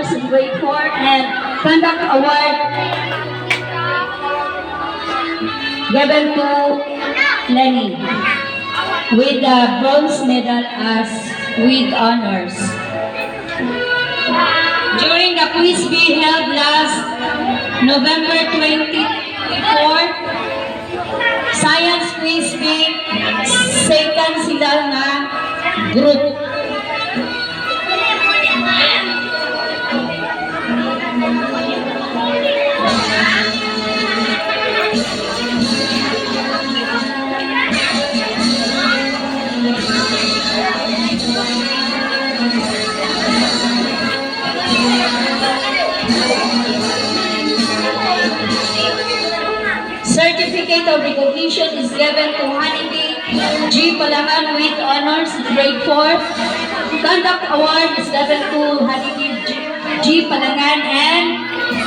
honors in grade 4 and conduct award given to Lenny with the bronze medal as with honors. During the quiz bee held last November 24, Science Quiz bee, second sila nga group. Certificate of recognition is given to Honeybee G. Palangan with honors grade 4. Conduct award is given to Honeybee G. Palangan and